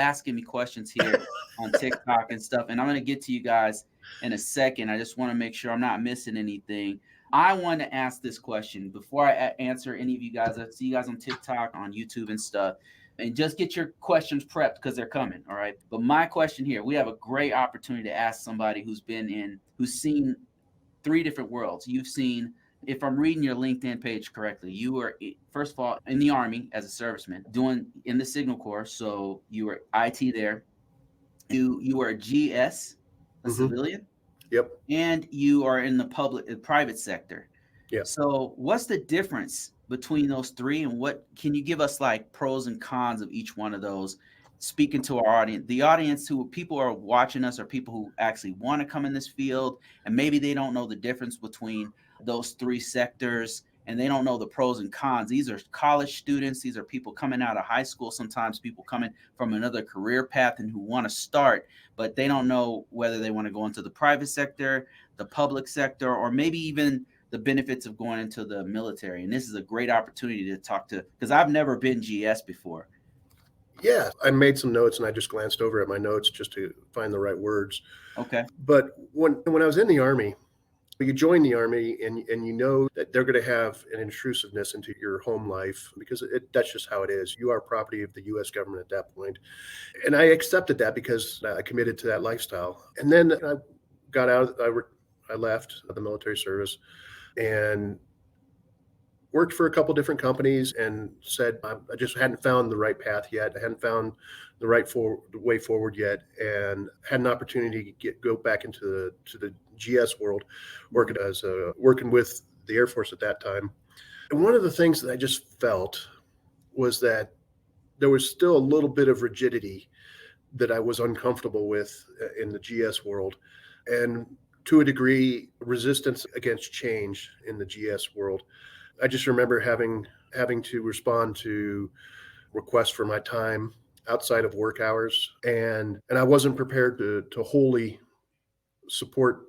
asking me questions here on TikTok and stuff, and I'm gonna get to you guys in a second. I just want to make sure I'm not missing anything. I want to ask this question before I answer any of you guys. I see you guys on TikTok, on YouTube, and stuff. And just get your questions prepped because they're coming. All right. But my question here, we have a great opportunity to ask somebody who's seen three different worlds. You've seen, if I'm reading your LinkedIn page correctly, you were first of all in the Army as a serviceman, doing in the Signal Corps. So you were IT there. You were a GS, a civilian. Yep. And you are in the private sector. Yeah. So what's the difference between those three, and what can you give us like pros and cons of each one of those? Speaking to our audience, the audience who people are watching us are people who actually want to come in this field, and maybe they don't know the difference between those three sectors, and they don't know the pros and cons. These are college students. These are people coming out of high school. Sometimes people coming from another career path and who want to start, but they don't know whether they want to go into the private sector, the public sector, or maybe even the benefits of going into the military. And this is a great opportunity to talk to, because I've never been GS before. Yeah, I made some notes and I just glanced over at my notes just to find the right words. Okay. But when I was in the Army, you join the Army and you know that they're going to have an intrusiveness into your home life because that's just how it is. You are property of the U.S. government at that point. And I accepted that because I committed to that lifestyle. And then I got out, I left the military service and worked for a couple different companies and said I just hadn't found the right path yet. I hadn't found the right way forward yet, and had an opportunity to go back into the GS world, working with the Air Force at that time. And one of the things that I just felt was that there was still a little bit of rigidity that I was uncomfortable with in the GS world, and to a degree, resistance against change in the GS world. I just remember having to respond to requests for my time outside of work hours, and I wasn't prepared to wholly support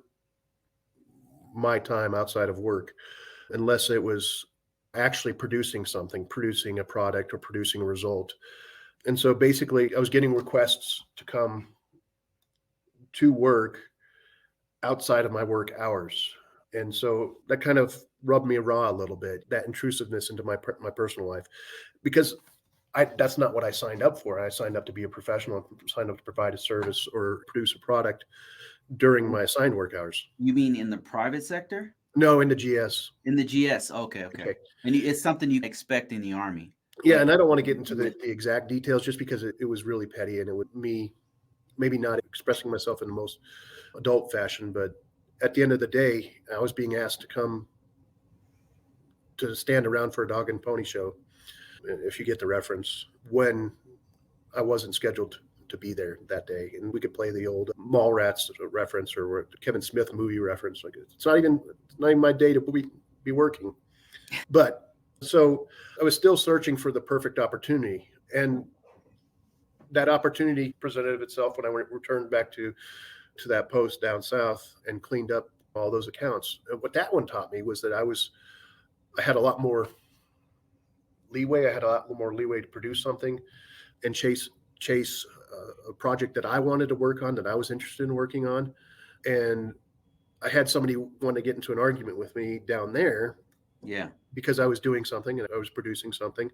my time outside of work unless it was actually producing something, producing a product or producing a result. And so basically I was getting requests to come to work outside of my work hours. And so that kind of rubbed me raw a little bit, that intrusiveness into my personal life, because that's not what I signed up for. I signed up to be a professional, signed up to provide a service or produce a product during my assigned work hours. You mean in the private sector? No, in the GS. In the GS. Okay. And it's something you expect in the Army. Yeah, and I don't want to get into the exact details just because it was really petty, and it would me maybe not expressing myself in the most adult fashion, but at the end of the day, I was being asked to come to stand around for a dog and pony show, if you get the reference, when I wasn't scheduled to be there that day. And we could play the old Mallrats reference or Kevin Smith movie reference. Like it's not even my day to be working. But so I was still searching for the perfect opportunity. And that opportunity presented itself when I returned back to that post down south and cleaned up all those accounts. And what that one taught me was that I had a lot more leeway. I had a lot more leeway to produce something and chase a project that I wanted to work on, that I was interested in working on. And I had somebody want to get into an argument with me down there. Yeah. Because I was doing something and I was producing something.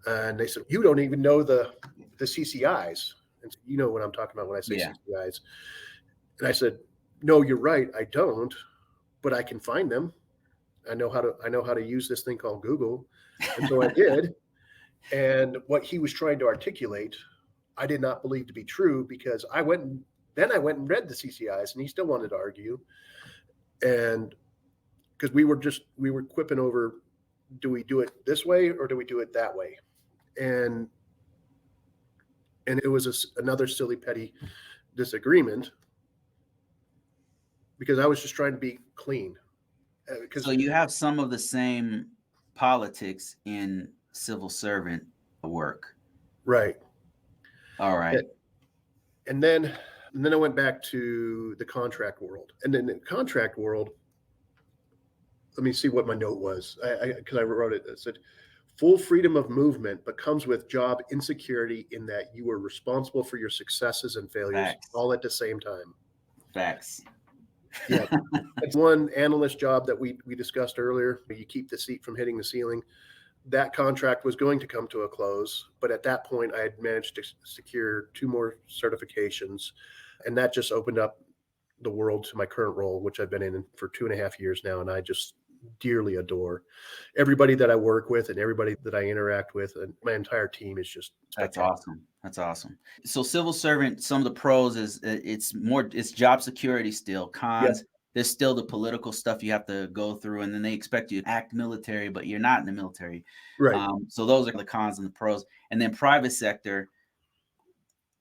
And they said, "You don't even know the CCIs." And you know what I'm talking about when I say CCIs. And I said, "No, you're right. I don't, but I can find them. I know how to use this thing called Google." And so I did. And what he was trying to articulate, I did not believe to be true, because I went and read the CCIs, and he still wanted to argue. And because we were quipping over, do we do it this way or do we do it that way? And it was another silly, petty disagreement, because I was just trying to be clean. So you have some of the same politics in civil servant work. Right. All right. And then I went back to the contract world. And in the contract world, let me see what my note was. Because I wrote it. It said, full freedom of movement, but comes with job insecurity in that you are responsible for your successes and failures Facts. all at the same time. Facts. Yeah. It's one analyst job that we discussed earlier. You keep the seat from hitting the ceiling. That contract was going to come to a close, but at that point, I had managed to secure 2 more certifications, and that just opened up the world to my current role, which I've been in for 2.5 years now, and I just dearly adore everybody that I work with and everybody that I interact with, and my entire team is just That's spectacular. awesome. That's awesome. So civil servant, some of the pros is it's job security still. Yeah, Cons, there's still the political stuff you have to go through, and then they expect you to act military, but you're not in the military. right, So those are the cons and the pros. And then private sector,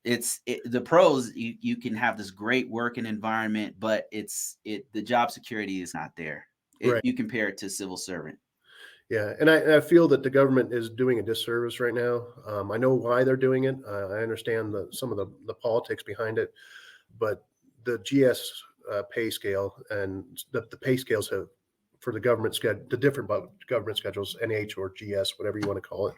the pros, you can have this great working environment, but the job security is not there. right. You compare it to civil servant. Yeah, and I feel that the government is doing a disservice right now. I know why they're doing it. I understand some of the politics behind it, but the GS pay scale and the pay scales have for the government schedule, the different government schedules, NH or GS, whatever you want to call it,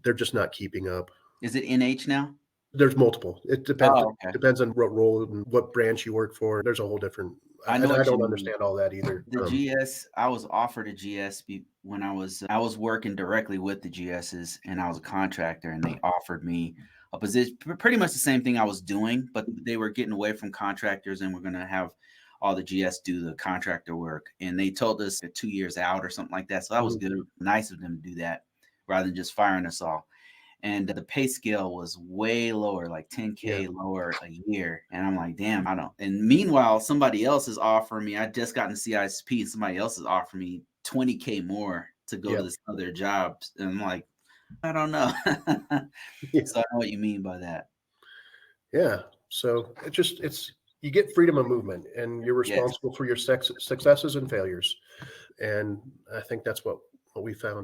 they're just not keeping up. Is it NH now? There's multiple. It depends. Oh, okay. Depends on what role and what branch you work for. There's a whole different. I know And I what you don't mean. understand all that either. The GS, I was offered a GS when I was working directly with the GSs, and I was a contractor, and they offered me a position, pretty much the same thing I was doing, but they were getting away from contractors, and we're going to have all the GS do the contractor work. And they told us 2 years out or something like that. So that was good, nice of them to do that rather than just firing us all. And the pay scale was way lower, like 10K lower a year. And I'm like, damn, I don't. And meanwhile, somebody else is offering me, I just got into CISP, and somebody else is offering me 20K more to go to this other job. And I'm like, I don't know. So I know what you mean by that. Yeah. So you get freedom of movement, and you're responsible for your successes and failures. And I think that's what we found.